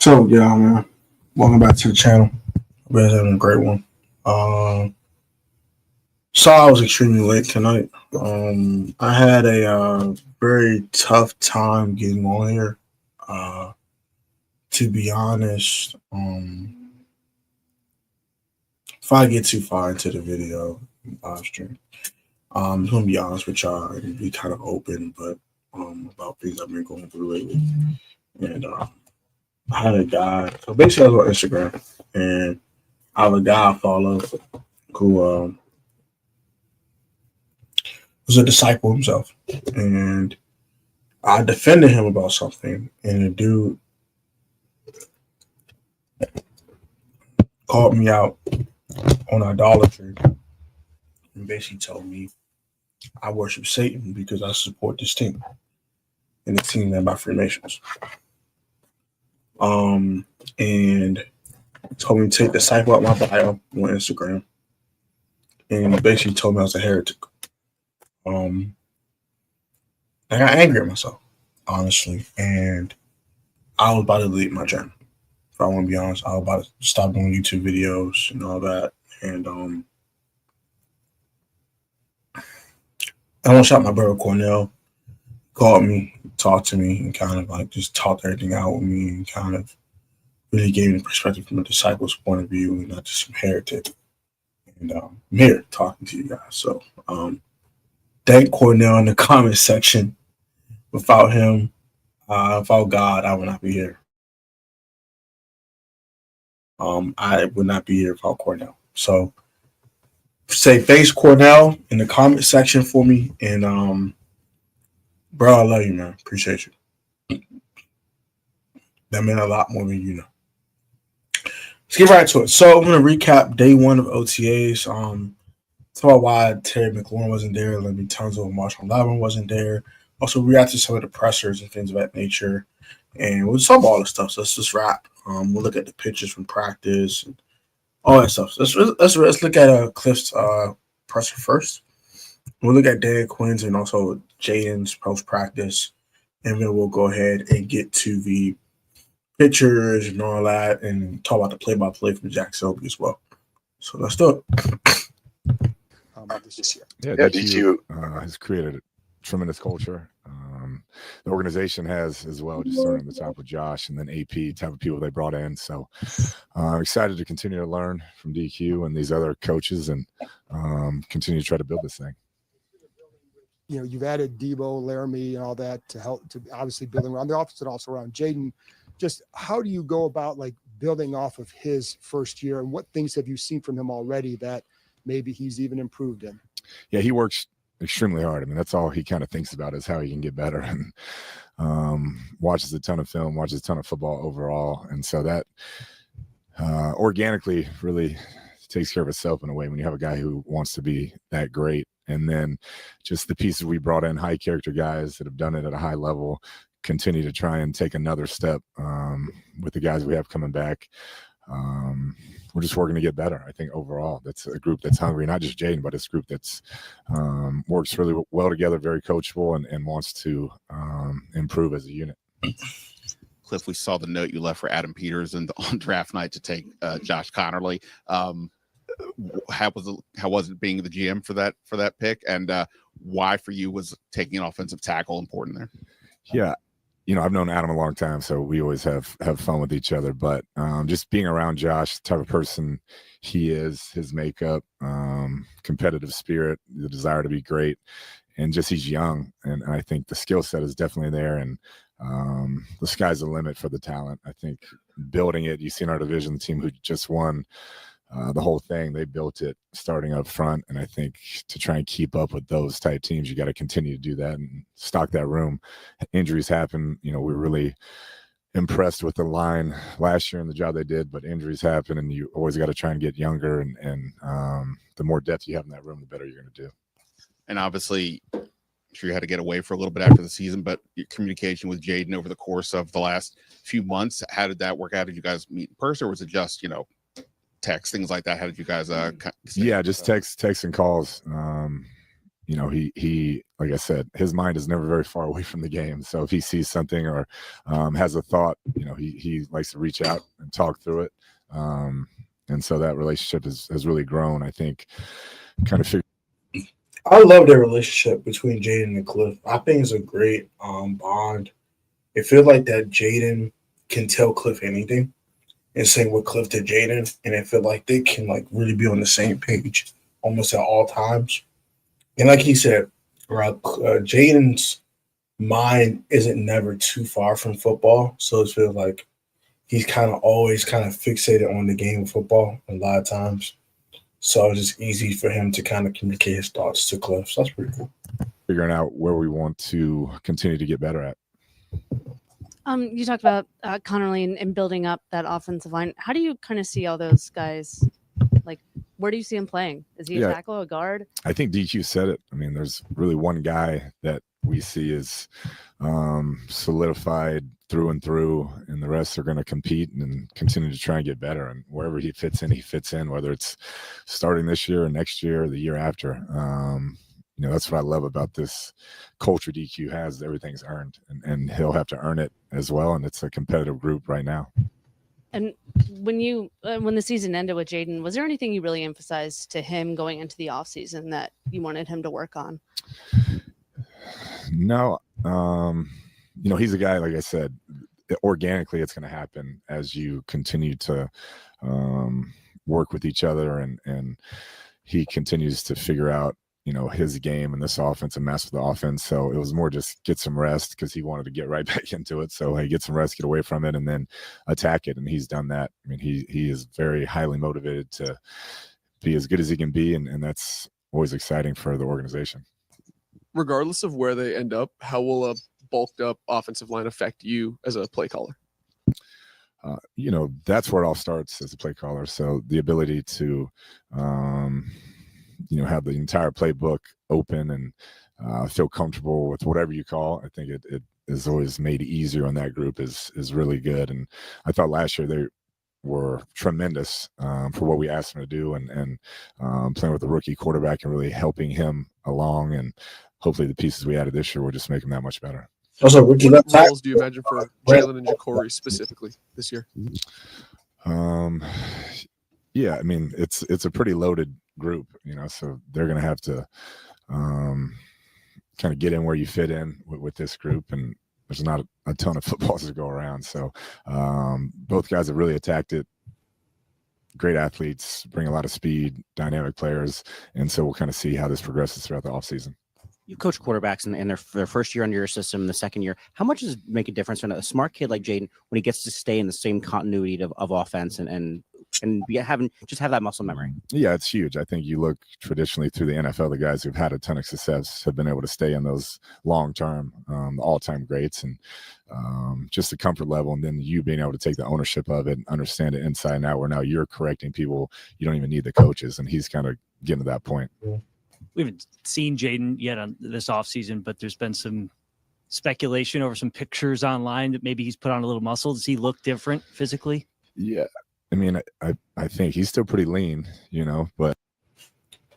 So yeah, man. Welcome back to the channel. Hope you guys having a great one. I was extremely late tonight. I had a very tough time getting on here. Uh, to be honest, if I get too far into the video live stream, I'm gonna be honest with y'all and be kind of open, but about things I've been going through lately. And I had a guy. So basically, I was on Instagram, and I have a guy I follow who was a disciple himself, and I defended him about something, and the dude called me out on idolatry and basically told me I worship Satan because I support this team, and this team led by Freemasons. And told me to take the disciple out my bio on Instagram, and basically told me I was a heretic. I got angry at myself, honestly, and I was about to delete my channel. If I want to be honest, I was about to stop doing YouTube videos and all that. And I want to shout my brother Cornell. Called me, talked to me, and kind of like just talked everything out with me, and kind of really gave me the perspective from a disciple's point of view, and not just some heretic. And I'm here talking to you guys. So thank Cornell in the comment section. Without him, without God, I would not be here. I would not be here without Cornell. So say thanks Cornell in the comment section for me. And bro, I love you, man. Appreciate you. That meant a lot more than you know. Let's get right to it. So I'm gonna recap day one of OTAs. Talk about why Terry McLaurin wasn't there. Let me tons of Marshon wasn't there. Also react to some of the pressers and things of that nature. And we'll talk about all this stuff. So let's just wrap. We'll look at the pictures from practice and all that stuff. So let's look at Cliff's presser first. We'll look at Dan Quinn's and also Jaden's post practice, and then we'll go ahead and get to the pictures and all that, and talk about the play-by-play from Jack Selby as well. So let's do it. This year. Yeah, DQ has created a tremendous culture. The organization has as well, just starting at the top with Josh and then AP, type of people they brought in. So I'm excited to continue to learn from DQ and these other coaches and continue to try to build this thing. You know, you've added Debo, Laremy, and all that to help to obviously building around the offense and also around Jaden. Just how do you go about like building off of his first year, and what things have you seen from him already that maybe he's even improved in? Yeah, he works extremely hard. I mean, that's all he kind of thinks about is how he can get better, and watches a ton of film, watches a ton of football overall. And so that organically really takes care of itself in a way when you have a guy who wants to be that great. And then just the pieces we brought in, high character guys that have done it at a high level, continue to try and take another step with the guys we have coming back. We're just working to get better. I think overall that's a group that's hungry, not just Jaden, but it's a group that's works really well together, very coachable, and wants to improve as a unit. Cliff, we saw the note you left for Adam Peters on draft night to take Josh Connerly. How was it being the GM for that pick, and why for you was taking an offensive tackle important there? Yeah, you know, I've known Adam a long time, so we always have fun with each other. But just being around Josh, the type of person he is, his makeup, competitive spirit, the desire to be great, and just he's young, and I think the skill set is definitely there, and the sky's the limit for the talent. I think building it, you see in our division, the team who just won the whole thing, they built it starting up front, and I think to try and keep up with those type teams, you got to continue to do that and stock that room. Injuries happen. You know, we're really impressed with the line last year and the job they did, but injuries happen, and you always got to try and get younger, and the more depth you have in that room, the better you're going to do. And obviously, I'm sure you had to get away for a little bit after the season, but your communication with Jaden over the course of the last few months, how did that work out? Did you guys meet in person, or was it just, you know, text, things like that? How did you guys yeah, just text and calls. he like I said, his mind is never very far away from the game. So if he sees something or has a thought, he likes to reach out and talk through it. And so that relationship has really grown, I think, kind of I love their relationship between Jaden and Cliff. I think it's a great bond. It feels like that Jaden can tell Cliff anything, and same with Cliff to Jaden, and it feels like they can like really be on the same page almost at all times. And like he said, right, Jaden's mind isn't never too far from football, so it feels like he's kind of always kind of fixated on the game of football a lot of times. So it's just easy for him to kind of communicate his thoughts to Cliff. So that's pretty cool. Figuring out where we want to continue to get better at. You talked about Connerly and building up that offensive line. How do you kind of see all those guys? Like, where do you see him playing? Is he a tackle, a guard? I think DQ said it. I mean, there's really one guy that we see is solidified through and through, and the rest are going to compete and continue to try and get better. And wherever he fits in, whether it's starting this year or next year or the year after. That's what I love about this culture DQ has. Everything's earned, and he'll have to earn it as well. And it's a competitive group right now. And when the season ended with Jaden, was there anything you really emphasized to him going into the offseason that you wanted him to work on? No. He's a guy, like I said, organically it's going to happen as you continue to work with each other, and he continues to figure out his game and this offense and master the offense. So it was more just get some rest because he wanted to get right back into it. So hey, get some rest, get away from it, and then attack it. And he's done that. I mean, he is very highly motivated to be as good as he can be, and that's always exciting for the organization. Regardless of where they end up, how will a bulked up offensive line affect you as a play caller? That's where it all starts as a play caller. So the ability to have the entire playbook open and feel comfortable with whatever you call. I think it is always made easier on that group is really good. And I thought last year they were tremendous for what we asked them to do, and playing with the rookie quarterback and really helping him along. And hopefully the pieces we added this year will just make him that much better. Also, rookie what roles do you imagine for Jalen and Ja'Cory specifically this year? Yeah, I mean, it's a pretty loaded group, so they're going to have to kind of get in where you fit in with this group, and there's not a ton of footballs to go around. So both guys have really attacked it. Great athletes, bring a lot of speed, dynamic players, and so we'll kind of see how this progresses throughout the offseason. You coach quarterbacks in their first year under your system, the second year. How much does it make a difference when a smart kid like Jaden, when he gets to stay in the same continuity of offense and have that muscle memory? Yeah, it's huge. I think you look traditionally through the NFL, the guys who've had a ton of success have been able to stay in those long-term, all-time greats, and just the comfort level, and then you being able to take the ownership of it and understand it inside and out, where now you're correcting people. You don't even need the coaches, and he's kind of getting to that point. Yeah. We haven't seen Jaden yet on this offseason, but there's been some speculation over some pictures online that maybe he's put on a little muscle. Does he look different physically? Yeah. I mean, I think he's still pretty lean, but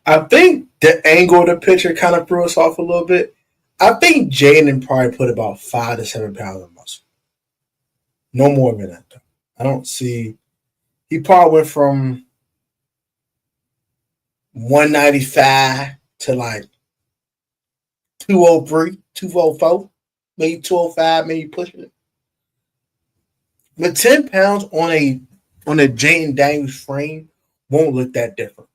I think the angle of the picture kind of threw us off a little bit. I think Jaden probably put about 5 to 7 pounds of muscle. No more than that, though. I don't see. He probably went from 195 to like 203, 204, maybe 205, maybe pushing it. But 10 pounds on a Jaden Daniels frame won't look that different.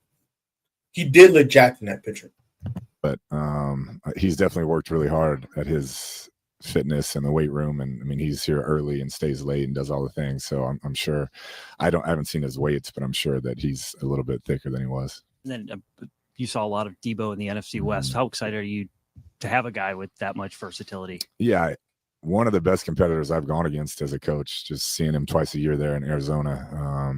He did look jacked in that picture. But he's definitely worked really hard at his fitness in the weight room, and I mean he's here early and stays late and does all the things. So I'm sure I haven't seen his weights, but I'm sure that he's a little bit thicker than he was. And then you saw a lot of Debo in the NFC West. How excited are you to have a guy with that much versatility? Yeah, one of the best competitors I've gone against as a coach, just seeing him twice a year there in Arizona.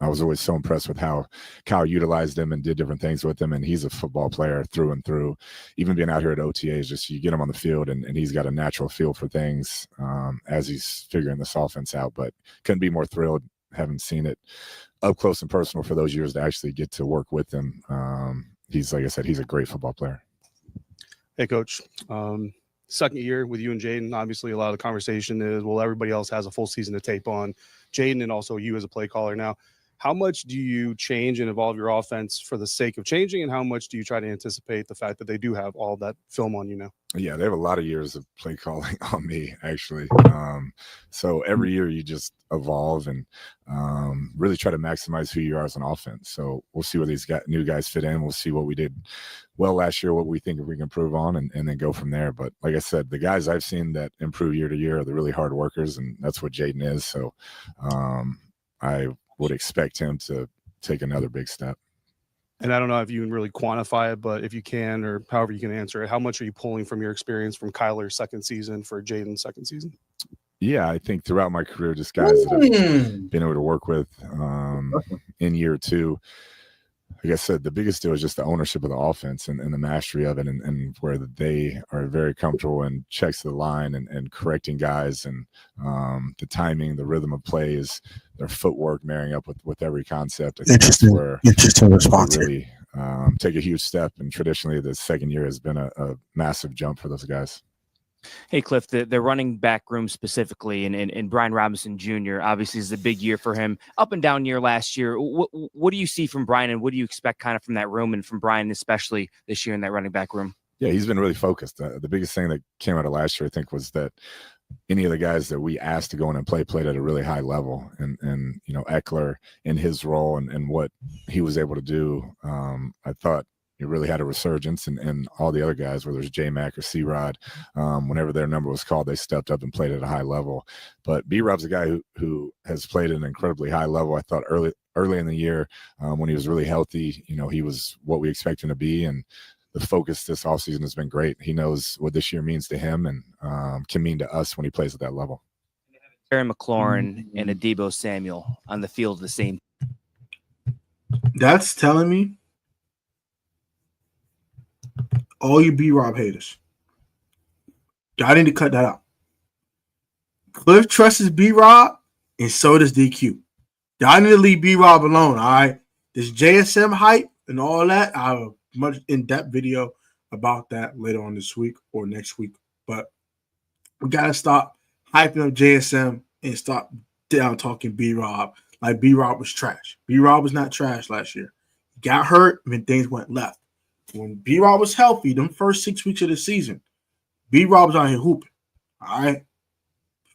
I was always so impressed with how Kyle utilized him and did different things with him. And he's a football player through and through. Even being out here at OTA is just, you get him on the field and he's got a natural feel for things as he's figuring this offense out. But couldn't be more thrilled, having seen it up close and personal for those years to actually get to work with him. He's, like I said, he's a great football player. Hey, Coach. Second year with you and Jaden. Obviously, a lot of the conversation is, well, everybody else has a full season to tape on. Jaden and also you as a play caller now. How much do you change and evolve your offense for the sake of changing, and how much do you try to anticipate the fact that they do have all that film on you now? Yeah, they have a lot of years of play calling on me, actually. So every year you just evolve and really try to maximize who you are as an offense. So we'll see where these new guys fit in. We'll see what we did well last year, what we think we can improve on, and then go from there. But like I said, the guys I've seen that improve year to year are the really hard workers, and that's what Jaden is. So I would expect him to take another big step. And I don't know if you can really quantify it, but if you can, or however you can answer it, how much are you pulling from your experience from Kyler's second season for Jaden's second season? Yeah, I think throughout my career, just guys that I've been able to work with in year two. Like I said, the biggest deal is just the ownership of the offense and the mastery of it, and where they are very comfortable in checks to the line and correcting guys, and the timing, the rhythm of plays, their footwork marrying up with every concept. I think that's where Interesting response. Really take a huge step. And traditionally, the second year has been a massive jump for those guys. Hey, Cliff, the running back room specifically, and Brian Robinson Jr. obviously is a big year for him. Up and down year last year. What do you see from Brian, and what do you expect kind of from that room, and from Brian especially this year in that running back room? Yeah, he's been really focused. The biggest thing that came out of last year, I think, was that any of the guys that we asked to go in and played at a really high level. And you know, Eckler in his role and what he was able to do, I thought he really had a resurgence, and all the other guys, whether it's J-Mac or C-Rod, whenever their number was called, they stepped up and played at a high level. But B-Rob's a guy who has played at an incredibly high level. I thought early in the year, when he was really healthy, you know, he was what we expect him to be, and the focus this offseason has been great. He knows what this year means to him and can mean to us when he plays at that level. Terry McLaurin and Adebo Samuel on the field the same. That's telling me all you B-Rob haters, y'all need to cut that out. Cliff trusts B-Rob, and so does DQ. Y'all need to leave B-Rob alone, all right? This JSM hype and all that, I have a much in-depth video about that later on this week or next week. But we got to stop hyping up JSM and stop down talking B-Rob like B-Rob was trash. B-Rob was not trash last year. He got hurt when things went left. When B-Rob was healthy, them first 6 weeks of the season, B-Rob was out here hooping. All right.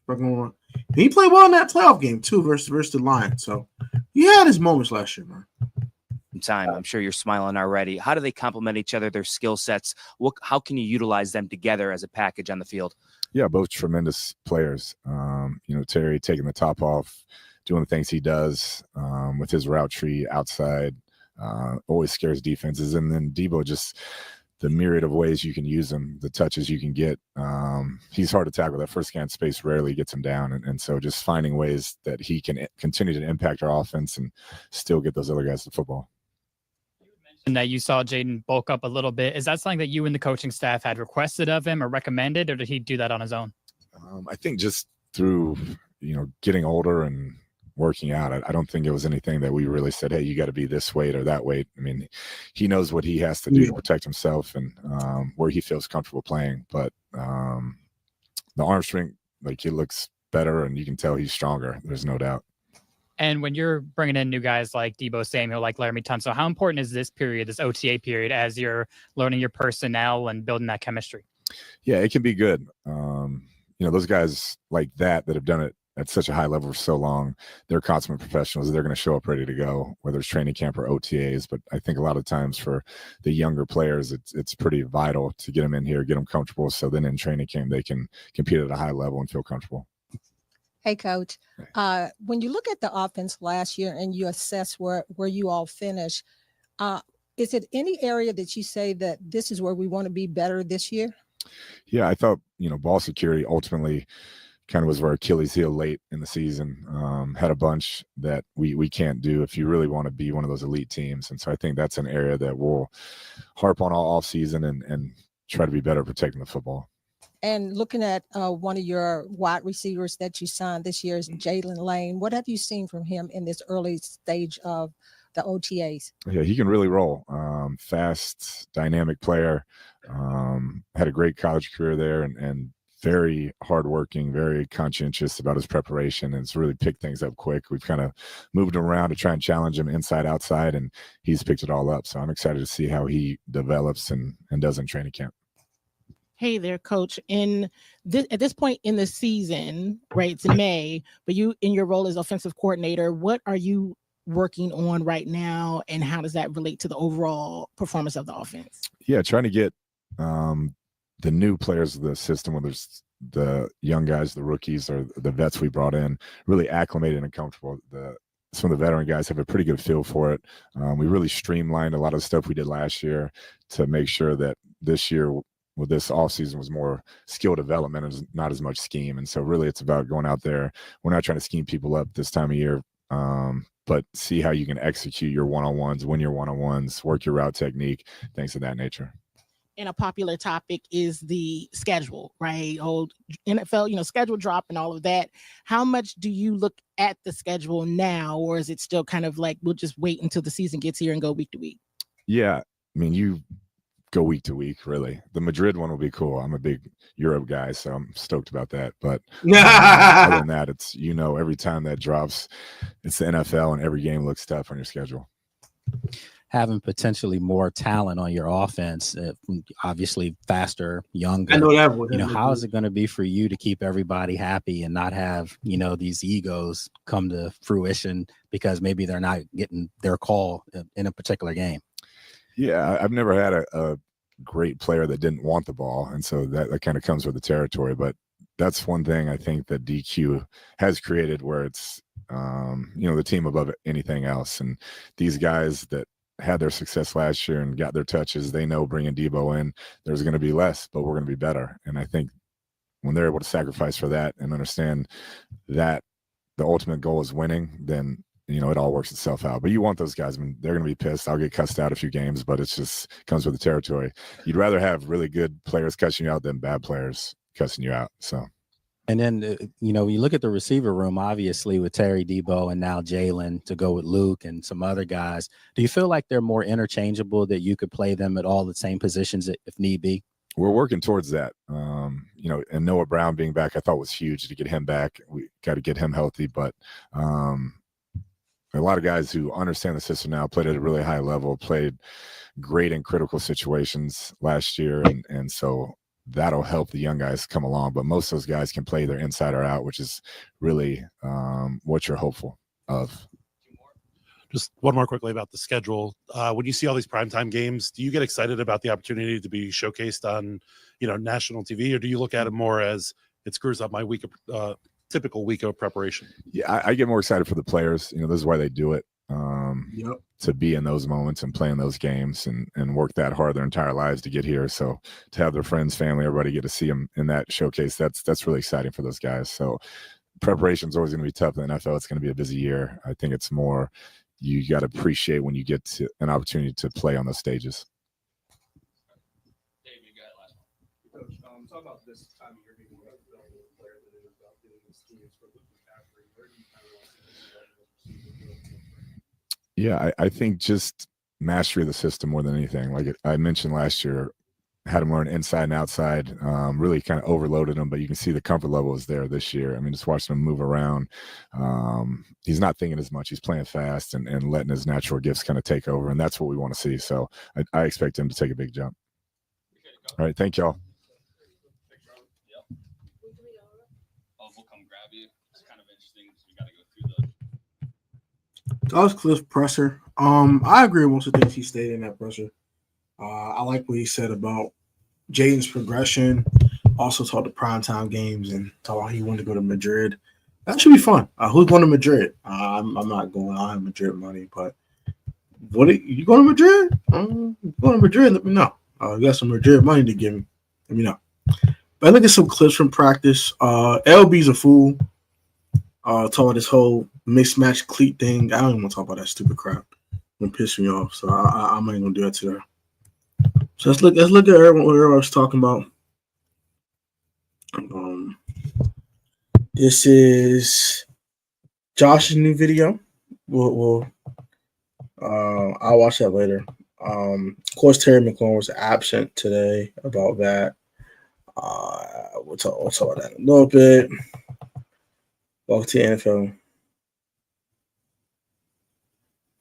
And he played well in that playoff game, too, versus the Lions. So he had his moments last year, man. Time. I'm sure you're smiling already. How do they complement each other, their skill sets? How can you utilize them together as a package on the field? Yeah, both tremendous players. You know, Terry taking the top off, doing the things he does with his route tree outside, always scares defenses. And then Debo, just the myriad of ways you can use him, the touches you can get. He's hard to tackle. That first scan space rarely gets him down. And so just finding ways that he can continue to impact our offense and still get those other guys to football. And that you saw Jaden bulk up a little bit. Is that something that you and the coaching staff had requested of him or recommended, or did he do that on his own? I think just through, you know, getting older and working out, I don't think it was anything that we really said, hey, you got to be this weight or that weight. I mean, he knows what he has to do to protect himself and where he feels comfortable playing. But the arm strength, like, he looks better, and you can tell he's stronger. There's no doubt. And when you're bringing in new guys like Debo Samuel, like Laremy Tunsil, how important is this period, this OTA period, as you're learning your personnel and building that chemistry? Yeah, it can be good. You know, those guys like that have done it at such a high level for so long, they're consummate professionals. They're going to show up ready to go, whether it's training camp or OTAs. But I think a lot of times for the younger players, it's pretty vital to get them in here, get them comfortable, so then in training camp they can compete at a high level and feel comfortable. Hey, Coach, when you look at the offense last year and you assess where you all finish, is it any area that you say that this is where we want to be better this year? Yeah, I thought, you know, ball security ultimately kind of was our Achilles heel late in the season. Had a bunch that we can't do if you really want to be one of those elite teams. And so I think that's an area that we'll harp on all off season and try to be better at protecting the football. And looking at one of your wide receivers that you signed this year is Jalen Lane. What have you seen from him in this early stage of the OTAs? Yeah, he can really roll. Fast, dynamic player. Had a great college career there, and very hardworking, very conscientious about his preparation, and it's really picked things up quick. We've kind of moved him around to try and challenge him inside, outside, and he's picked it all up. So I'm excited to see how he develops and does in training camp. Hey there, Coach. At this point in the season, right? It's in May, but you, in your role as offensive coordinator, what are you working on right now, and how does that relate to the overall performance of the offense? Yeah, trying to get the new players of the system, whether it's the young guys, the rookies, or the vets we brought in, really acclimated and comfortable. Some of the veteran guys have a pretty good feel for it. We really streamlined a lot of the stuff we did last year to make sure that this year, with this offseason, was more skill development and not as much scheme. And so really it's about going out there. We're not trying to scheme people up this time of year, but see how you can execute your one-on-ones, win your one-on-ones, work your route technique, things of that nature. And a popular topic is the schedule, right? Old NFL, schedule drop and all of that. How much do you look at the schedule now, or is it still kind of like, we'll just wait until the season gets here and go week to week? Yeah. I mean, you go week to week, really. The Madrid one will be cool. I'm a big Europe guy, so I'm stoked about that. But other than that, it's, every time that drops, it's the NFL, and every game looks tough on your schedule. Having potentially more talent on your offense, obviously faster, younger. I know that. How is it going to be for you to keep everybody happy and not have, these egos come to fruition because maybe they're not getting their call in a particular game? Yeah, I've never had a great player that didn't want the ball, and so that kind of comes with the territory. But that's one thing I think that DQ has created, where it's the team above anything else. And these guys that had their success last year and got their touches, they know bringing Debo in, there's going to be less, but we're going to be better. And I think when they're able to sacrifice for that and understand that the ultimate goal is winning, then it all works itself out. But you want those guys. I mean, they're going to be pissed. I'll get cussed out a few games, but it's just comes with the territory. You'd rather have really good players cussing you out than bad players cussing you out. So. And then, when you look at the receiver room, obviously with Terry, Debo, and now Jalen to go with Luke and some other guys, do you feel like they're more interchangeable, that you could play them at all the same positions if need be? We're working towards that. And Noah Brown being back, I thought was huge to get him back. We got to get him healthy, but a lot of guys who understand the system now, played at a really high level, played great in critical situations last year. And so that'll help the young guys come along. But most of those guys can play their inside or out, which is really what you're hopeful of. Just one more quickly about the schedule. When you see all these primetime games, do you get excited about the opportunity to be showcased on, national TV, or do you look at it more as it screws up my typical week of preparation? Yeah, I get more excited for the players. This is why they do it. To be in those moments and play in those games and work that hard their entire lives to get here. So to have their friends, family, everybody get to see them in that showcase, that's really exciting for those guys. So preparation is always going to be tough in the NFL. It's going to be a busy year. I think it's more, you got to appreciate when you get to an opportunity to play on those stages. Dave, you got last one. Coach, talk about this time of year being about developing a player that is about getting these teams for Luke McCaffrey. Where do you kind of want to see this? Yeah, I think just mastery of the system more than anything. Like I mentioned last year, had him learn inside and outside, really kind of overloaded him, but you can see the comfort level is there this year. I mean, just watching him move around. He's not thinking as much. He's playing fast and letting his natural gifts kind of take over, and that's what we want to see. So I expect him to take a big jump. All right, thank y'all. We'll come grab you. It's kind of interesting because we got to go through That was Cliff's presser. I agree with most of the things he stated in that presser. I like what he said about Jaden's progression. Also talked the primetime games and talked about he wanted to go to Madrid. That should be fun. Who's going to Madrid? I'm not going. I don't have Madrid money, but you going to Madrid? Going to Madrid? Let me know. You got some Madrid money to give me? Let me know. But I look at some clips from practice. LB's a fool. Talk about this whole mismatched cleat thing. I don't even want to talk about that stupid crap. It piss me off. So I'm not even gonna do that today. So let's look at what everyone's talking about. This is Josh's new video. I'll watch that later. Of course, Terry McLaurin was absent today about that. We'll talk about that in a little bit. Welcome to the NFL.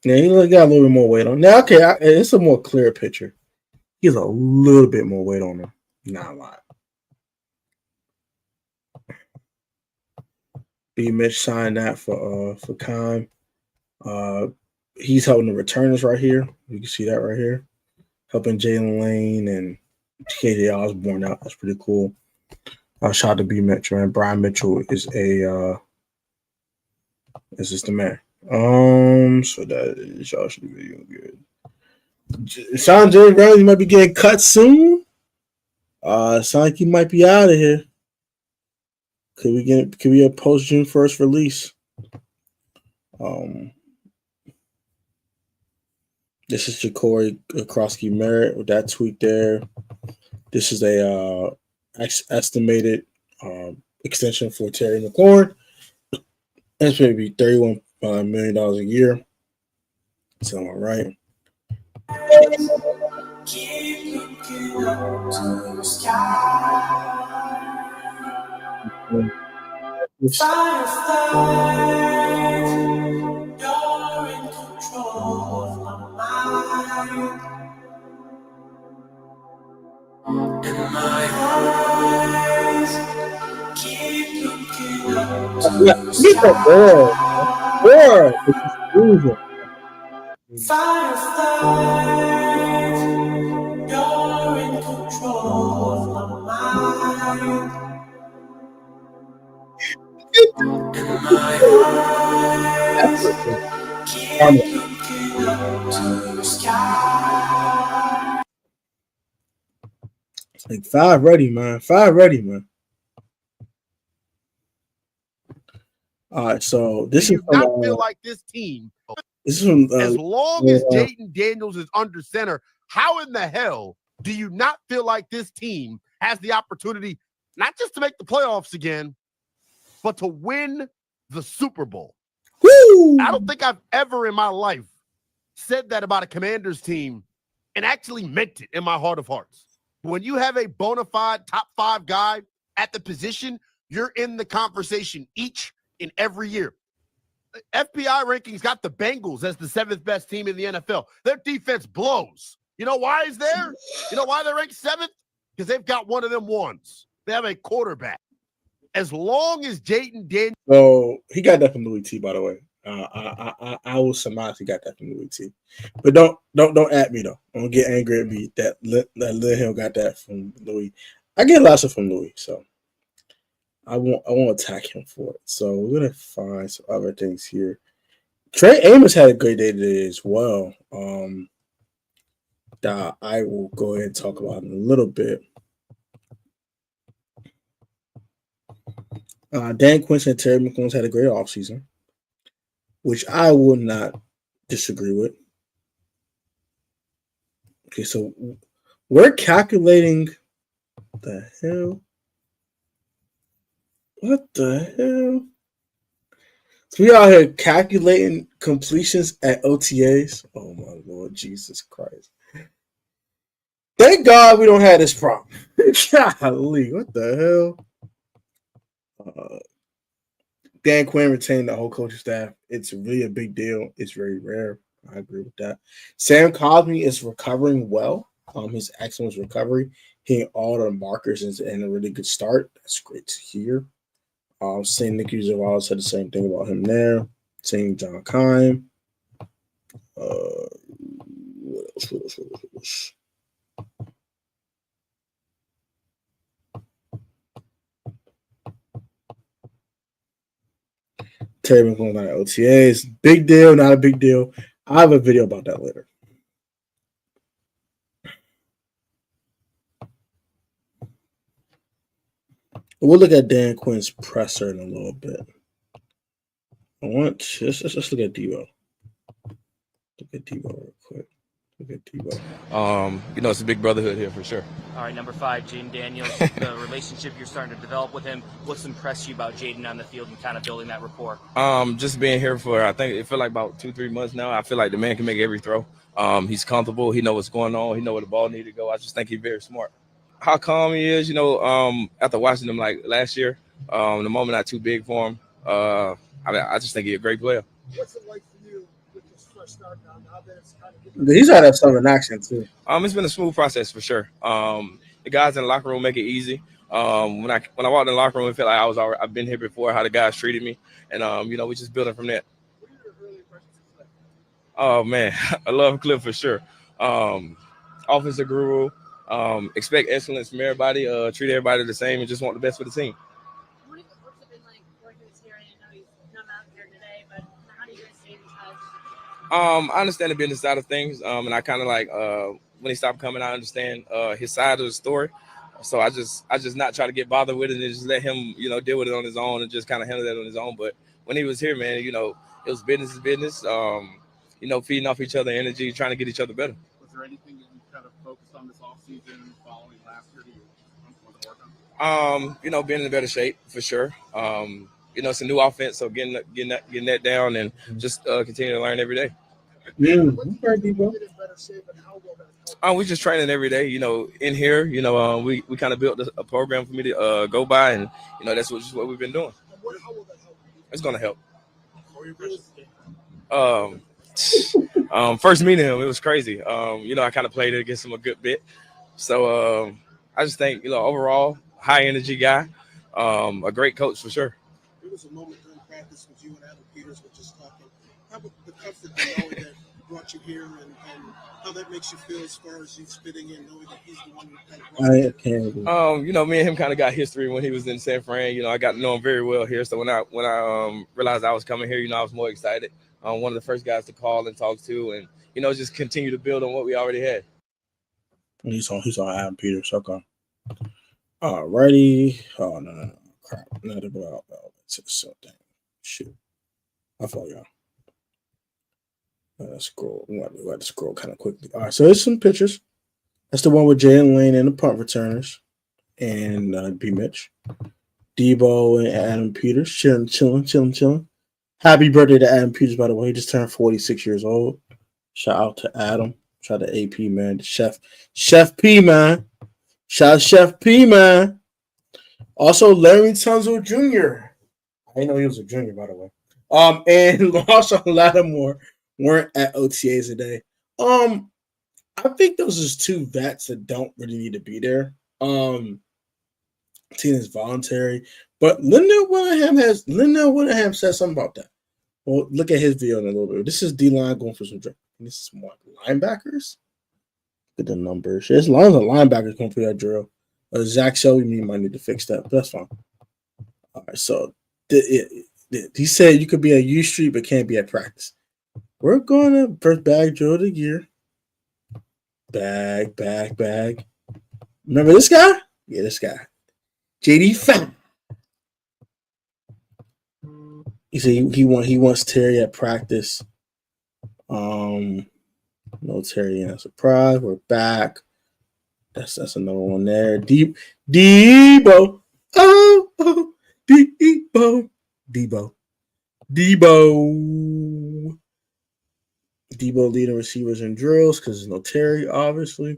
Yeah, he got a little bit more weight on. Now, okay, it's a more clear picture. He has a little bit more weight on him. Not a lot. B. Mitch signed that for Khan. He's helping the returners right here. You can see that right here. Helping Jalen Lane and KJ Osborne out. That's pretty cool. Shout out to B. Mitch, man. Brian Mitchell is just the man. So that y'all should be video good. Sean Jerry Brown, you might be getting cut soon. Sounds like he might be out of here. Could we get a post June 1st release? This is Ja'Cory Krosky Merritt with that tweet there. This is a estimated extension for Terry McLaurin. That's maybe $31 million a year. So all right. Keep looking up to the sky. Firefly, you're in control of my mind. And my eyes keep looking up to the sky. Boy, this is cruising. Firefly, you're in control of my mind. And my eyes keep looking up to the sky. Like five ready, man. All right, so this Do is you not feel like this team, this is from as long as Jayden Daniels is under center, how in the hell do you not feel like this team has the opportunity not just to make the playoffs again, but to win the Super Bowl? Woo! I don't think I've ever in my life said that about a Commanders team and actually meant it in my heart of hearts. When you have a bona fide top 5 guy at the position, you're in the conversation each and every year. FBI rankings got the Bengals as the 7th best team in the NFL. Their defense blows. You know why is there? You know why they're ranked 7th? Because they've got one of them ones. They have a quarterback. As long as Jayden Daniels. So he got that from Louis T, by the way. I will surmise he got that from Louis T. But don't at me though. Don't get angry at me that Lil Hill got that from Louis. I get lots of from Louis, so I won't attack him for it. So we're gonna find some other things here. Trey Amos had a great day today as well. That I will go ahead and talk about in a little bit. Dan Quinn and Terry McLaurin had a great offseason, which I will not disagree with. Okay, so we're calculating the hell. What the hell? So we out here calculating completions at OTAs. Oh my Lord Jesus Christ. Thank God we don't have this problem. Golly, what the hell? Dan Quinn retained the whole coaching staff. It's really a big deal. It's very rare. I agree with that. Sam Cosmi is recovering well. His excellent recovery, hitting all the markers and a really good start. That's great to hear. Saying Nicky Zavala said the same thing about him there. Saying John Kime. What else? Terry McLaurin at OTAs. Big deal, not a big deal. I have a video about that later. We'll look at Dan Quinn's presser in a little bit. Let's look at Debo. Look at Debo real quick. Look at Tebow. It's a big brotherhood here for sure. All right, number 5, Jaden Daniels. The relationship you're starting to develop with him. What's impressed you about Jaden on the field and kind of building that rapport? Just being here for, I think it feel like about 2-3 months now. I feel like the man can make every throw. He's comfortable. He knows what's going on. He knows where the ball needs to go. I just think he's very smart. How calm he is, after watching him like last year, the moment not too big for him. I just think he's a great player. What's it like for you with this fresh start now that it's kind of He's had that Southern accent too. It's been a smooth process for sure. The guys in the locker room make it easy. When I walked in the locker room, it felt like I've been here before. How the guys treated me, and we just building from that. What are your early impressions of Cliff? Oh man, I love Cliff for sure. Offensive guru. Expect excellence from everybody. Treat everybody the same, and just want the best for the team. What's it been like working with Terry? I know he's not out here today, but how do you guys stay in touch? I understand the business side of things, and I kind of like when he stopped coming, I understand his side of the story. So I just not try to get bothered with it and just let him, deal with it on his own and just kind of handle that on his own. But when he was here, man, it was business is business. Feeding off each other energy, trying to get each other better. Was there anything that you kind of focused on this offseason following last year that you want to work on? Being in better shape for sure. It's a new offense, so getting that down and just continue to learn every day. We just training every day. In here, we kind of built a program for me to go by, and that's what we've been doing. It's gonna help. First meeting him, it was crazy. I kind of played it against him a good bit, so I just think overall high energy guy, a great coach for sure. There was a moment during practice with you and Adam Peters were just talking. How about the comfort of knowing that brought you here and how that makes you feel as far as you fitting in, knowing that he's the one who kind of brought you here? Me and him kind of got history when he was in San Fran. I got to know him very well here. So when I realized I was coming here, I was more excited. One of the first guys to call and talk to, and just continue to build on what we already had. He's on Adam Peters. Okay. Alrighty. Oh no. Crap. Not about something. Shoot. I follow y'all. Scroll. We got to scroll kind of quickly. All right, so there's some pictures. That's the one with Jalen Lane and the punt returners, and B. Mitch, Debo, and Adam Peters chilling. Happy birthday to Adam Peters, by the way. He just turned 46 years old. Shout out to Adam. Shout out to AP, man. Chef P, man. Shout out Chef P, man. Also, Laremy Tunsil Jr. I didn't know he was a junior, by the way. And also Lattimore weren't at OTAs today. I think those are two vets that don't really need to be there. Tina's voluntary, but Lindell Willingham said something about that. Well, look at his video in a little bit. This is D-line going for some drill. This is more linebackers. Look at the numbers. There's lines of linebackers going for that drill. Zach Shelby might need to fix that, but that's fine. All right, so he said you could be at U Street but can't be at practice. We're going to first bag drill of the year. Bag. Remember this guy? Yeah, this guy. JD Fat. He said he wants Terry at practice. No Terry in a surprise. We're back. That's another one there. Debo. Oh, Debo leading receivers in drills because there's no Terry, obviously.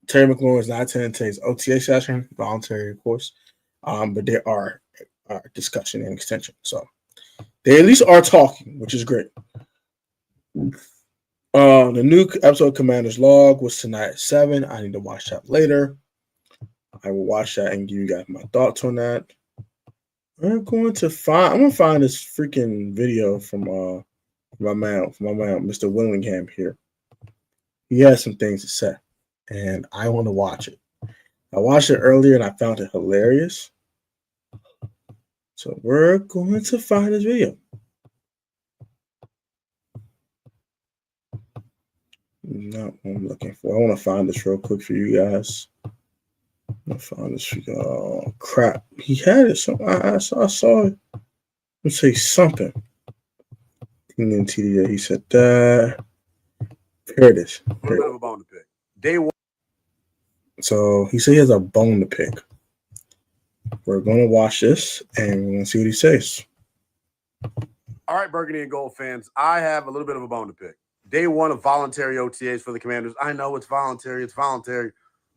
Terry McLaurin is not attending today's OTA session, voluntary, of course. But there are discussion and extension. So they at least are talking, which is great. The new episode of Commander's Log was tonight at 7. I need to watch that later. I will watch that and give you guys my thoughts on that. I'm gonna find this freaking video from my man, Mr. Willingham here. He has some things to say, and I want to watch it. I watched it earlier and I found it hilarious. So we're going to find this video. Not what I'm looking for. I want to find this real quick for you guys. I found this. Oh crap! He had it. So I saw it. Let's say something. TD, he said that. Here it is. A little bit of a bone to pick. Day one. So he said he has a bone to pick. We're going to watch this and we're going to see what he says. All right, Burgundy and Gold fans, I have a little bit of a bone to pick. Day one of voluntary OTAs for the Commanders. I know it's voluntary,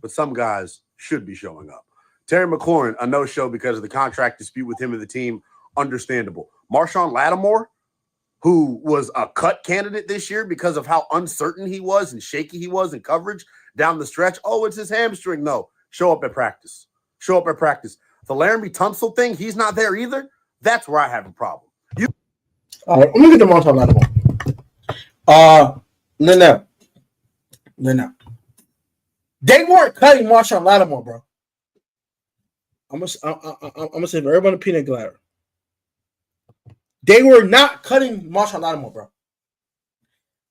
but some guys should be showing up. Terry McLaurin, a no-show because of the contract dispute with him and the team. Understandable. Marshon Lattimore, who was a cut candidate this year because of how uncertain he was and shaky he was in coverage down the stretch. Oh, it's his hamstring. No, show up at practice. Show up at practice. The Laremy Tunsil thing, he's not there either. That's where I have a problem. All right, let me get the Marshon Lattimore. No. They weren't cutting Marshon Lattimore, bro. I'm gonna say for everybody peanut glider. They were not cutting Marshon Lattimore, bro.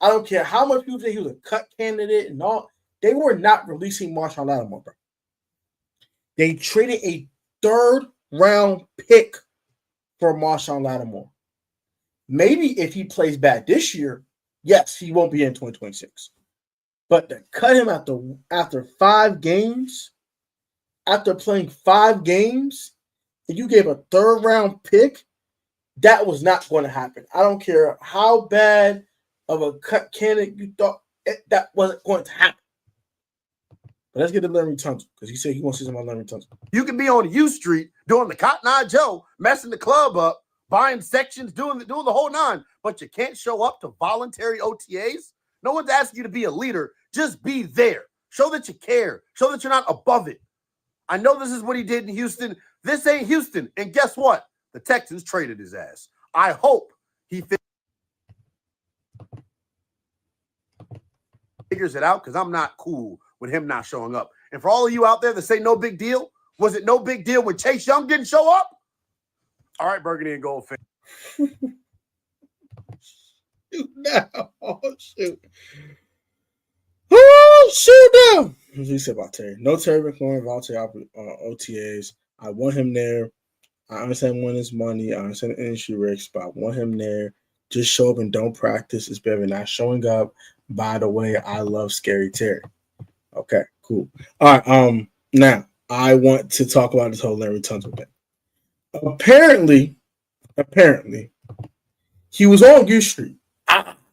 I don't care how much people say he was a cut candidate and all. They were not releasing Marshon Lattimore, bro. They traded a 3rd round pick for Marshon Lattimore. Maybe if he plays bad this year, yes, he won't be in 2026. But to cut him after 5 games, after playing 5 games, and you gave a 3rd round pick, that was not going to happen. I don't care how bad of a cut candidate you thought that wasn't going to happen. But let's get to Laremy Tunsil because he said he wants to see some about Laremy Tunsil. You can be on U Street doing the Cotton Eye Joe, messing the club up, buying sections, doing the whole 9, but you can't show up to voluntary OTAs. No one's asking you to be a leader. Just be there. Show that you care. Show that you're not above it. I know this is what he did in Houston. This ain't Houston. And guess what? The Texans traded his ass. I hope he figures it out because I'm not cool with him not showing up. And for all of you out there that say no big deal, was it no big deal when Chase Young didn't show up? All right, Burgundy and Gold fan. Shoot now. Oh, shoot. Oh, shoot now. What he said about Terry? No Terry McLaurin, voluntary OTAs. I want him there. I understand wanting his money. I understand the industry risks, but I want him there. Just show up and don't practice. It's better than not showing up. By the way, I love Scary Terry. Okay, cool. All right. Now I want to talk about this whole Laremy Tunsil thing. Apparently, he was on U Street.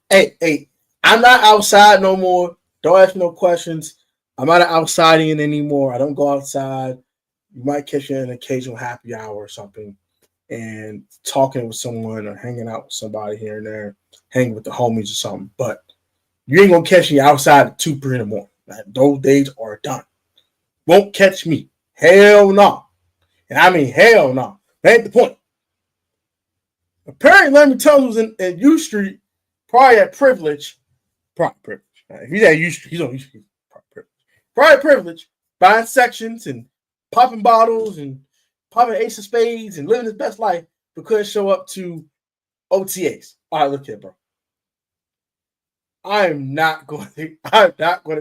Hey, I'm not outside no more. Don't ask me no questions. I'm not an outsidian anymore. I don't go outside. You might catch me in an occasional happy hour or something and talking with someone or hanging out with somebody here and there, hanging with the homies or something. But you ain't going to catch me outside at 2, 3 in the morning. Those days are done. Won't catch me. Hell no. And I mean hell no. That ain't the point. Apparently, Laremy Tunsil was in U Street, probably at privilege. Probably privilege. If he's at U Street, he's on U Street. Probably privilege. Buying sections and popping bottles and popping ace of spades and living his best life because show up to OTAs. All right, look here, bro. I'm not going to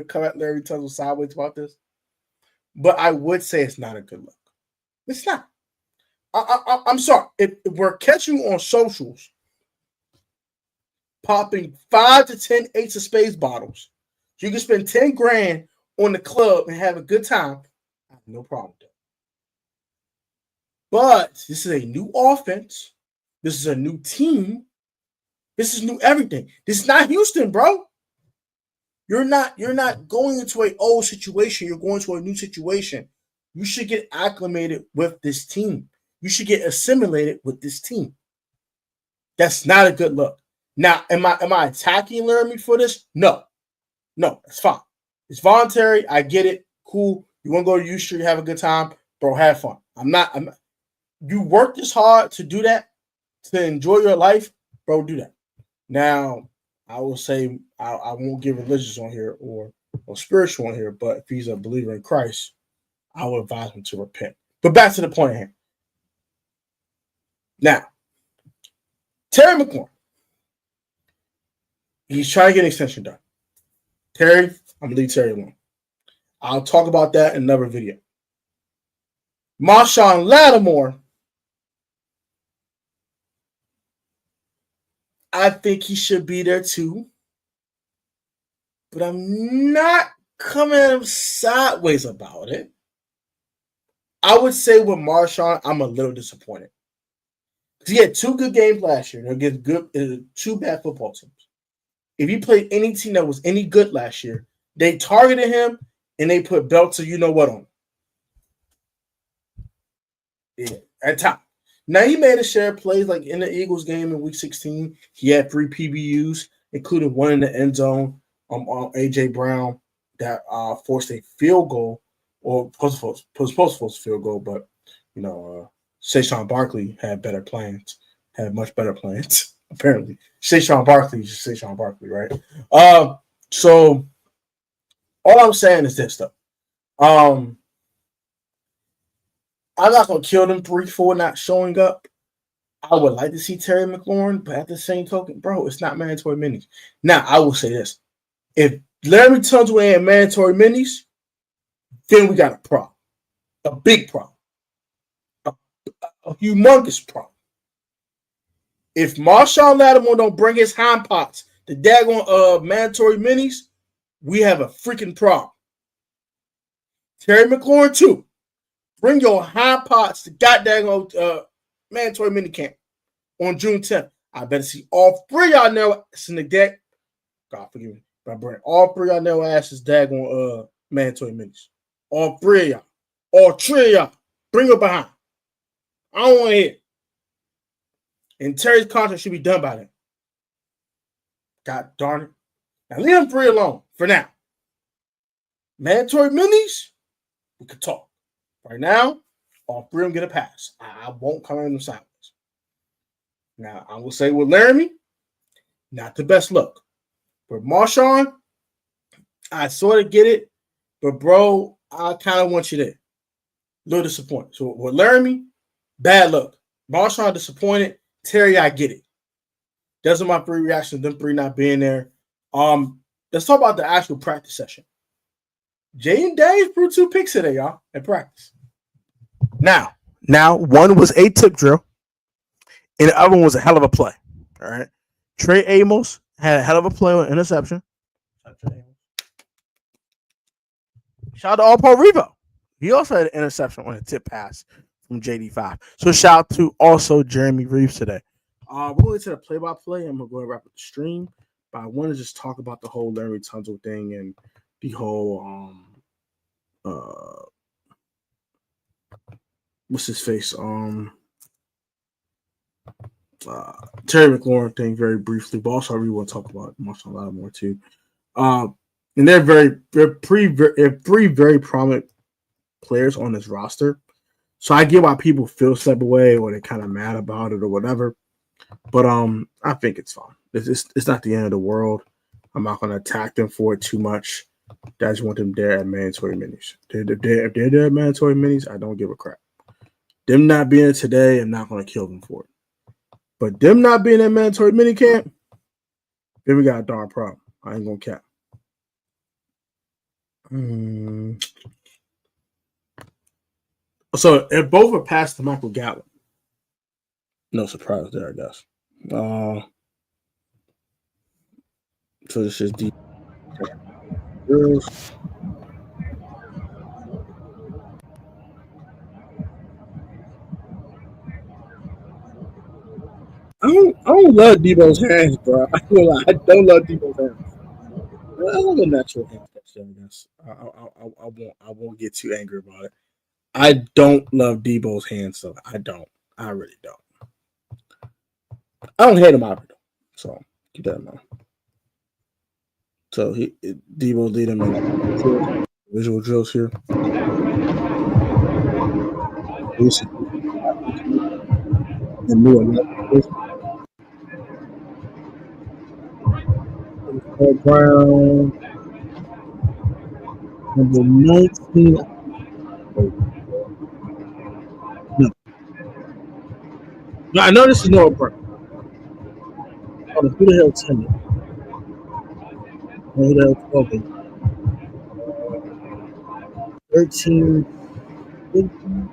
come at Laremy Tunsil sideways about this, but I would say it's not a good look. It's not. I'm sorry. If we're catching you on socials popping 5 to 10 ace of spades bottles, you can spend 10 grand on the club and have a good time. I have no problem with that. But this is a new offense. This is a new team. This is new everything. This is not Houston, bro. You're not going into an old situation. You're going to a new situation. You should get acclimated with this team. You should get assimilated with this team. That's not a good look. Now, am I attacking Laremy for this? No, that's fine. It's voluntary. I get it. Cool. You want to go to U Street, have a good time, bro? Have fun. I'm not. You work this hard to do that, to enjoy your life, bro. Do that. Now, I will say I won't get religious on here or spiritual on here, but if he's a believer in Christ, I would advise him to repent. But back to the point here. Now, Terry McLaurin, he's trying to get an extension done. Terry, I'm going to leave Terry alone. I'll talk about that in another video. Marshon Lattimore, I think he should be there too. But I'm not coming at him sideways about it. I would say with Marshon, I'm a little disappointed. He had 2 good games last year against 2 bad football teams. If he played any team that was any good last year, they targeted him and they put belts of you know what on him. Yeah, at top. Now he made a share of plays like in the Eagles game in Week 16. He had 3 PBUs, including one in the end zone on A.J. Brown that forced a field goal or supposed to force a field goal, but Saquon Barkley had much better plans, apparently. Saquon Barkley is just Saquon Barkley, right? So all I'm saying is this, though. I'm not going to kill them 3-4 not showing up. I would like to see Terry McLaurin, but at the same token, bro, it's not mandatory minis. Now, I will say this. If Laremy Tunsil ain't mandatory minis, then we got a problem. A big problem. A humongous problem. If Marshon Lattimore don't bring his hind pots to daggone mandatory minis, we have a freaking problem. Terry McLaurin, too. Bring your hind pots to goddamn mandatory mini camp on June 10th. I better see all 3 of y'all know in the deck. God forgive me. But I bring all 3 of y'all know asses daggone mandatory minis. All 3 of y'all. All 3 of y'all. Bring her behind. I don't want to hear it. And Terry's contract should be done by then. God darn it. Now leave them 3 alone for now. Mandatory minis, we could talk. Right now, all 3 of them get a pass. I won't come in them sideways. Now, I will say with Laremy, not the best look. With Marshon, I sort of get it, but bro, I kind of want you there. A little disappointed. So with Laremy, bad luck. Marshon disappointed. Terry, I get it. Those are my 3 reactions, them 3 not being there. Let's talk about the actual practice session. Jaden Daniels threw 2 picks today, y'all, at practice. Now, one was a tip drill, and the other one was a hell of a play. All right. Trey Amos had a hell of a play on interception. Shout out to All Pro Revo. He also had an interception on a tip pass from JD5. So shout out to also Jeremy Reeves today. We'll get to the play-by-play. I'm going to go and wrap up the stream. But I want to just talk about the whole Laremy Tunsil thing and the whole what's his face? Terry McLaurin thing very briefly, but also I really want to talk about Marshon Lattimore too. And they're 3 very prominent players on this roster. So I get why people feel step away or they're kind of mad about it or whatever. But I think it's fine. It's not the end of the world. I'm not going to attack them for it too much. I just want them there at mandatory minis. If they're there at mandatory minis, I don't give a crap. Them not being there today, I'm not going to kill them for it. But them not being at mandatory mini camp, then we got a darn problem. I ain't going to cap. So if both are past the Michael Gallup, no surprise there, I guess. So this is the girls. I don't love Debo's hands, bro. I don't love Debo's hands. I love the natural hands. I guess I won't get too angry about it. I don't love Debo's hands, so I don't. I really don't. I don't hate him either, though. So keep that in mind. So Debo lead him in visual drills here. Brown, number 19. No, I know this is Noah Brown. Oh, who the hell 10? Who the hell 12? 13. 15.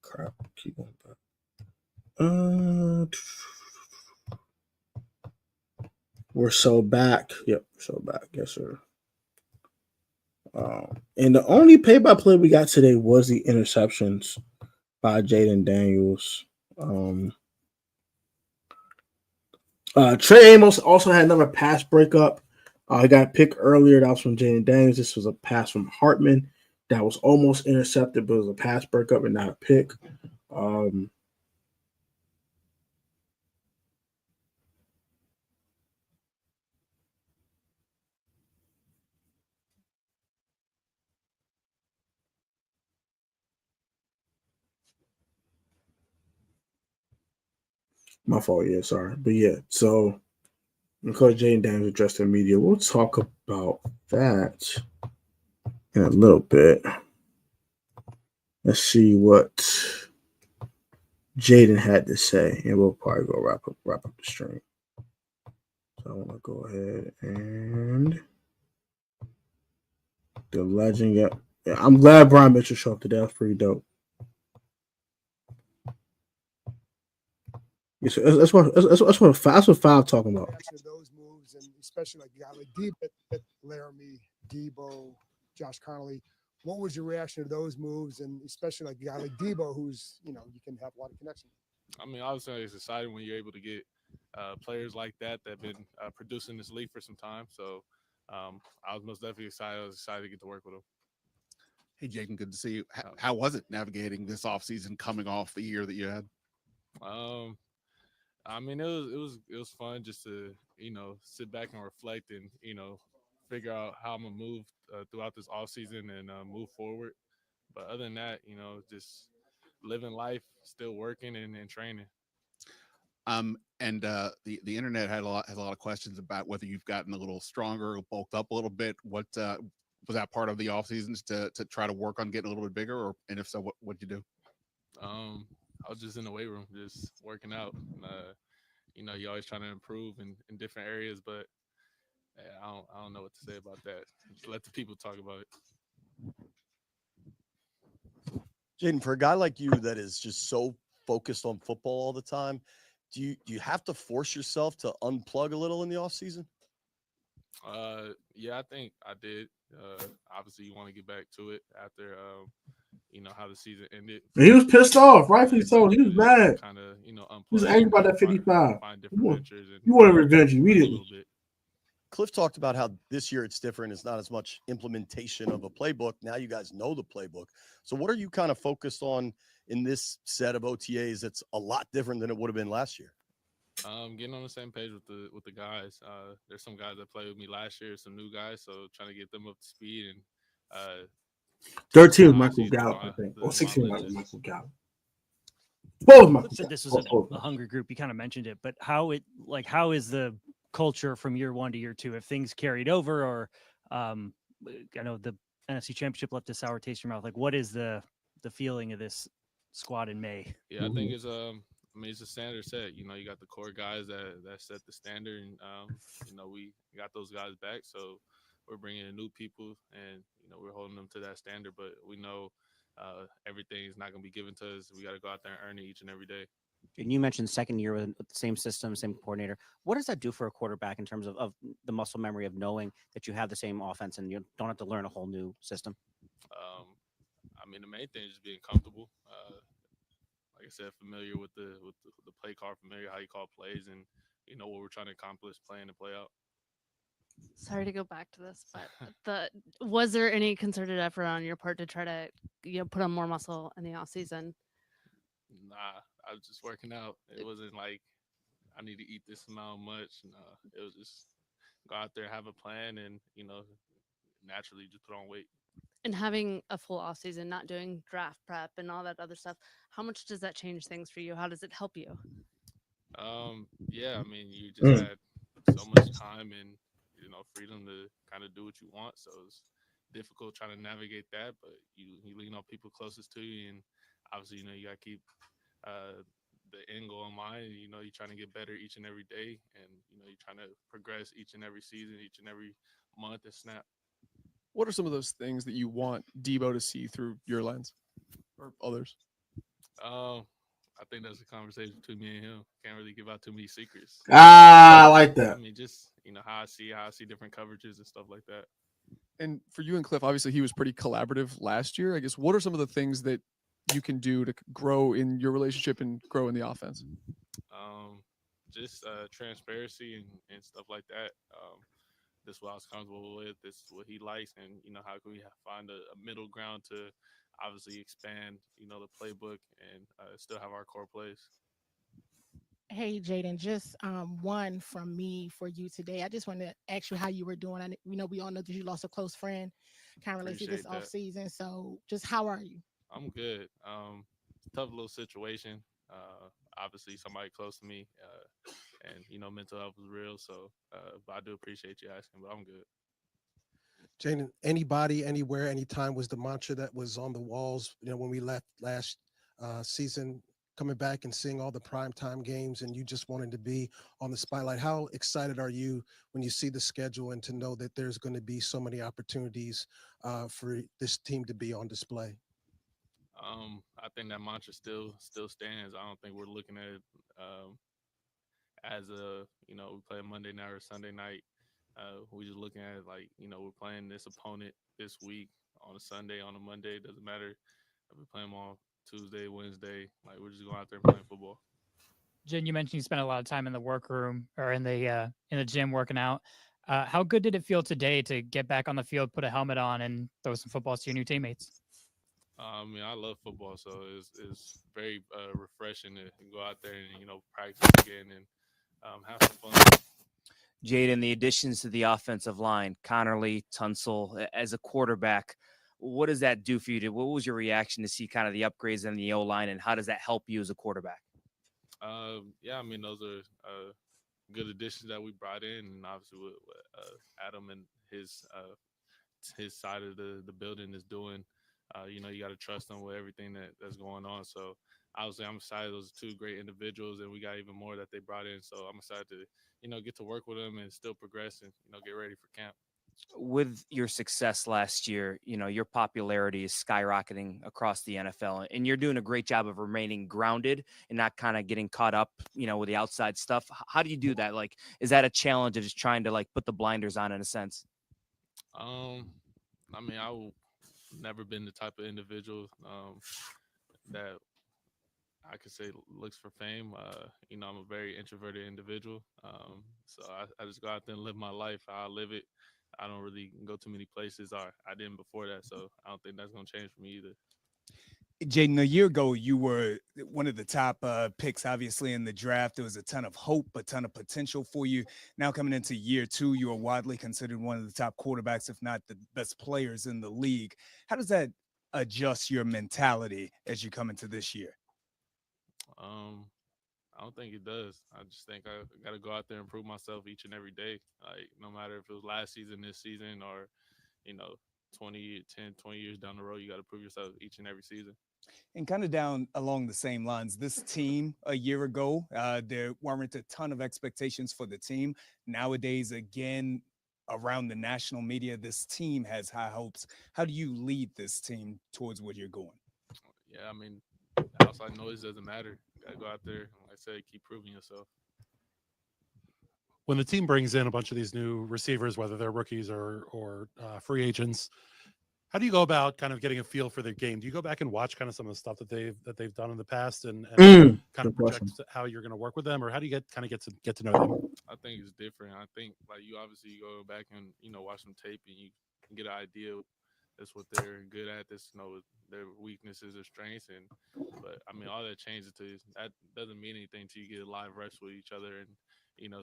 Crap. Keep going back. We're so back. Yep, so back. Yes, sir. And the only play-by-play we got today was the interceptions by Jaden Daniels. Trey Amos also had another pass breakup. I got picked earlier. That was from Jaden Daniels. This was a pass from Hartman that was almost intercepted, but it was a pass breakup and not a pick. My fault, yeah, sorry. But yeah, so because Jaden Daniels addressed the media, we'll talk about that in a little bit. Let's see what Jaden had to say, and we'll probably go wrap up the stream. So I want to go ahead and the legend. Yeah, I'm glad Brian Mitchell showed up today. That's pretty dope. Yeah, so that's what Five talking about. Those moves, and especially like a guy like Laremy, Debo, Josh Connolly. What was your reaction to those moves, and especially like a guy like Debo, who's you can have a lot of connection. I mean, obviously, it's exciting when you're able to get players like that have been producing this league for some time. So I was most definitely excited. I was excited to get to work with them. Hey, Jaden, good to see you. How was it navigating this offseason coming off the year that you had? I mean, it was fun just to sit back and reflect and figure out how I'm gonna move throughout this offseason and move forward. But other than that, just living life, still working and training. And the internet has a lot of questions about whether you've gotten a little stronger, bulked up a little bit. What was that part of the off seasons to try to work on getting a little bit bigger, and if so, what'd you do? I was just in the weight room, just working out. You're always trying to improve in different areas, but I don't know what to say about that. Just let the people talk about it. Jaden, for a guy like you that is just so focused on football all the time, do you have to force yourself to unplug a little in the off season? Yeah, I think I did. Obviously, you want to get back to it after how the season ended. He was pissed off, rightfully so. He was mad. Kind of he was angry about that 55. You want to revenge immediately. Cliff talked about how this year it's different. It's not as much implementation of a playbook. Now you guys know the playbook. So what are you kind of focused on in this set of OTAs that's a lot different than it would have been last year? Getting on the same page with the guys. There's some guys that played with me last year, some new guys, so trying to get them up to speed. And 13 was Michael Gallup, I think, or 16 was Michael Gallup. Both Michael said this was a hungry group. You kind of mentioned it, but how is the culture from year one to year two? If things carried over, or I know the NFC Championship left a sour taste in your mouth. Like, what is the feeling of this squad in May? Yeah, I think it's it's a standard set. You got the core guys that set the standard, and we got those guys back. So we're bringing in new people, and we're holding them to that standard. But we know everything is not going to be given to us. We got to go out there and earn it each and every day. And you mentioned second year with the same system, same coordinator. What does that do for a quarterback in terms of the muscle memory of knowing that you have the same offense and you don't have to learn a whole new system? I mean, the main thing is just being comfortable. Like I said, familiar with the play call, familiar how you call plays, and what we're trying to accomplish, playing to play out. Sorry to go back to this, but was there any concerted effort on your part to try to put on more muscle in the off season? Nah, I was just working out. It wasn't like I need to eat this amount much. No, it was just go out there, have a plan, and naturally just put on weight. And having a full off season, not doing draft prep and all that other stuff, how much does that change things for you? How does it help you? Yeah, I mean, you just had so much time and freedom to kind of do what you want. So it's difficult trying to navigate that, but you lean on people closest to you, and obviously you got to keep the end goal in mind. You're trying to get better each and every day, and you're trying to progress each and every season, each and every month and snap. What are some of those things that you want Debo to see through your lens or others? I think that's a conversation between me and him. Can't really give out too many secrets. I like that. I mean, just how I see different coverages and stuff like that. And for you and Cliff, obviously he was pretty collaborative last year. I guess what are some of the things that you can do to grow in your relationship and grow in the offense? Just transparency and stuff like that. This is what I was comfortable with. This is what he likes, and how can we find a middle ground to obviously expand the playbook and still have our core plays. Hey, Jaden, just one from me for you today. I just wanted to ask you how you were doing. We all know that you lost a close friend kind of related this off season. So just how are you? I'm good. Tough little situation. Obviously somebody close to me, and mental health is real. So, but I do appreciate you asking. But I'm good. Jaden, anybody, anywhere, anytime was the mantra that was on the walls. When we left last season, coming back and seeing all the primetime games, and you just wanted to be on the spotlight. How excited are you when you see the schedule and to know that there's going to be so many opportunities for this team to be on display? I think that mantra still stands. I don't think we're looking at it as we play a Monday night or Sunday night. We're just looking at it like we're playing this opponent this week on a Sunday, on a Monday. It doesn't matter if we play them on Tuesday, Wednesday. Like, we're just going out there and playing football. Jen, you mentioned you spent a lot of time in the workroom or in the gym working out. How good did it feel today to get back on the field, put a helmet on, and throw some footballs to your new teammates? I love football, so it's very refreshing to go out there and practice again and have some fun. Jaden, the additions to the offensive line, Connerly, Tunsil, as a quarterback, what does that do for you? What was your reaction to see kind of the upgrades in the O-line, and how does that help you as a quarterback? Yeah, those are good additions that we brought in, and obviously what Adam and his side of the building is doing. You got to trust them with everything that's going on. So obviously I'm excited. Those are two great individuals, and we got even more that they brought in. So I'm excited to get to work with them and still progress and get ready for camp. With your success last year, your popularity is skyrocketing across the NFL, and you're doing a great job of remaining grounded and not kind of getting caught up, with the outside stuff. How do you do that? Like, is that a challenge of just trying to put the blinders on in a sense? I've never been the type of individual that I could say looks for fame. I'm a very introverted individual. So I just go out there and live my life how I live it. I don't really go too many places. I didn't before that, so I don't think that's going to change for me either. Jaden, a year ago, you were one of the top picks, obviously, in the draft. There was a ton of hope, a ton of potential for you. Now coming into year two, you are widely considered one of the top quarterbacks, if not the best players in the league. How does that adjust your mentality as you come into this year? I don't think it does. I just think I got to go out there and prove myself each and every day. Like, no matter if it was last season, this season, or 20 years down the road, you got to prove yourself each and every season. And kind of down along the same lines, this team a year ago, there weren't a ton of expectations for the team. Nowadays, again, around the national media, this team has high hopes. How do you lead this team towards where you're going? Yeah, outside noise doesn't matter. You got to go out there, like I said, keep proving yourself. When the team brings in a bunch of these new receivers, whether they're rookies or free agents, how do you go about kind of getting a feel for their game? Do you go back and watch kind of some of the stuff that they've done in the past and kind of project how you're going to work with them, or how do you get to know them? I think it's different. I think you obviously go back and watch some tape and you can get an idea. That's what they're good at. This their weaknesses or strengths, but all that changes to that doesn't mean anything till you get live reps with each other and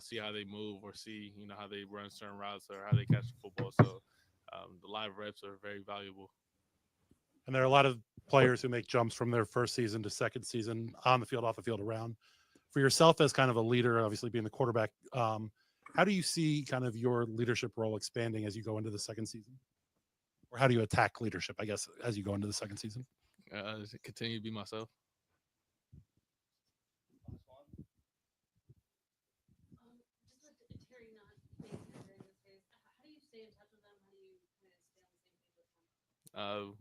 see how they move or see how they run certain routes or how they catch the football. So the live reps are very valuable. And there are a lot of players who make jumps from their first season to second season, on the field, off the field, around. For yourself as kind of a leader, obviously being the quarterback, how do you see kind of your leadership role expanding as you go into the second season? Or how do you attack leadership, I guess, as you go into the second season? Continue to be myself.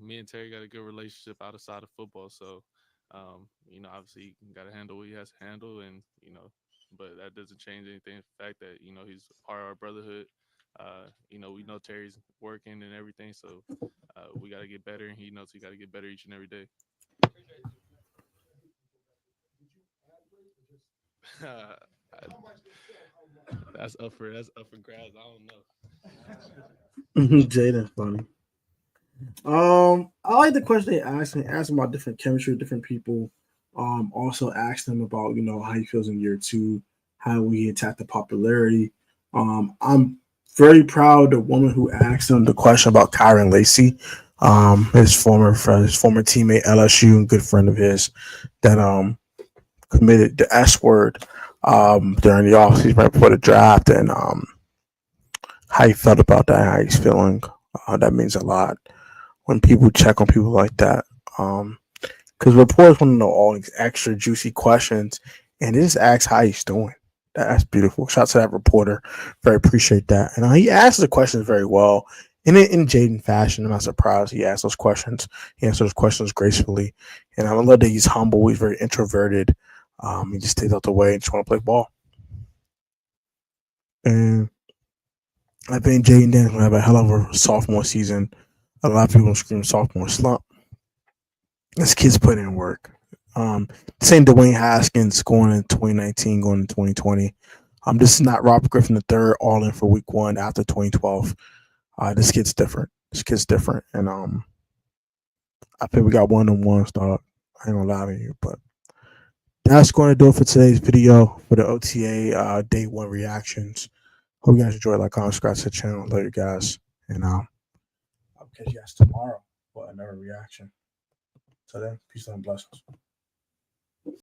me and Terry got a good relationship outside of football. So, obviously he got to handle what he has to handle, and but that doesn't change anything. The fact that he's part of our brotherhood. We know Terry's working and everything, so we got to get better, and he knows we got to get better each and every day. That's up for grabs. I don't know. Jaden, funny. I like the question they asked me. Asked about different chemistry, different people. Also asked them about how he feels in year 2, how we attack the popularity. I'm very proud of the woman who asked him the question about Kyron Lacey, his former teammate LSU and good friend of his that committed the S word during the offseason right before the draft, and how he felt about that, how he's feeling. That means a lot when people check on people like that. Because reporters want to know all these extra juicy questions, and they just ask how he's doing. That's beautiful. Shout out to that reporter. Very appreciate that. And he asked the questions very well. In Jaden fashion, I'm not surprised he asked those questions. He answered those questions gracefully. And I love that he's humble. He's very introverted. He just stays out the way and just want to play ball. And I think Jaden Daniels will have a hell of a sophomore season. A lot of people scream sophomore slump. This kid's putting in work. Same Dwayne Haskins going in 2019, going in 2020. This is not Robert Griffin III all in for week 1 after 2012. This kid's different. And I think we got one-on-ones, dog. I ain't gonna lie to you, but that's going to do it for today's video for the OTA day 1 reactions. Hope you guys enjoyed. Like, comment, subscribe to the channel. Love you guys, and I'll catch you guys tomorrow for another reaction. So then, peace and blessings.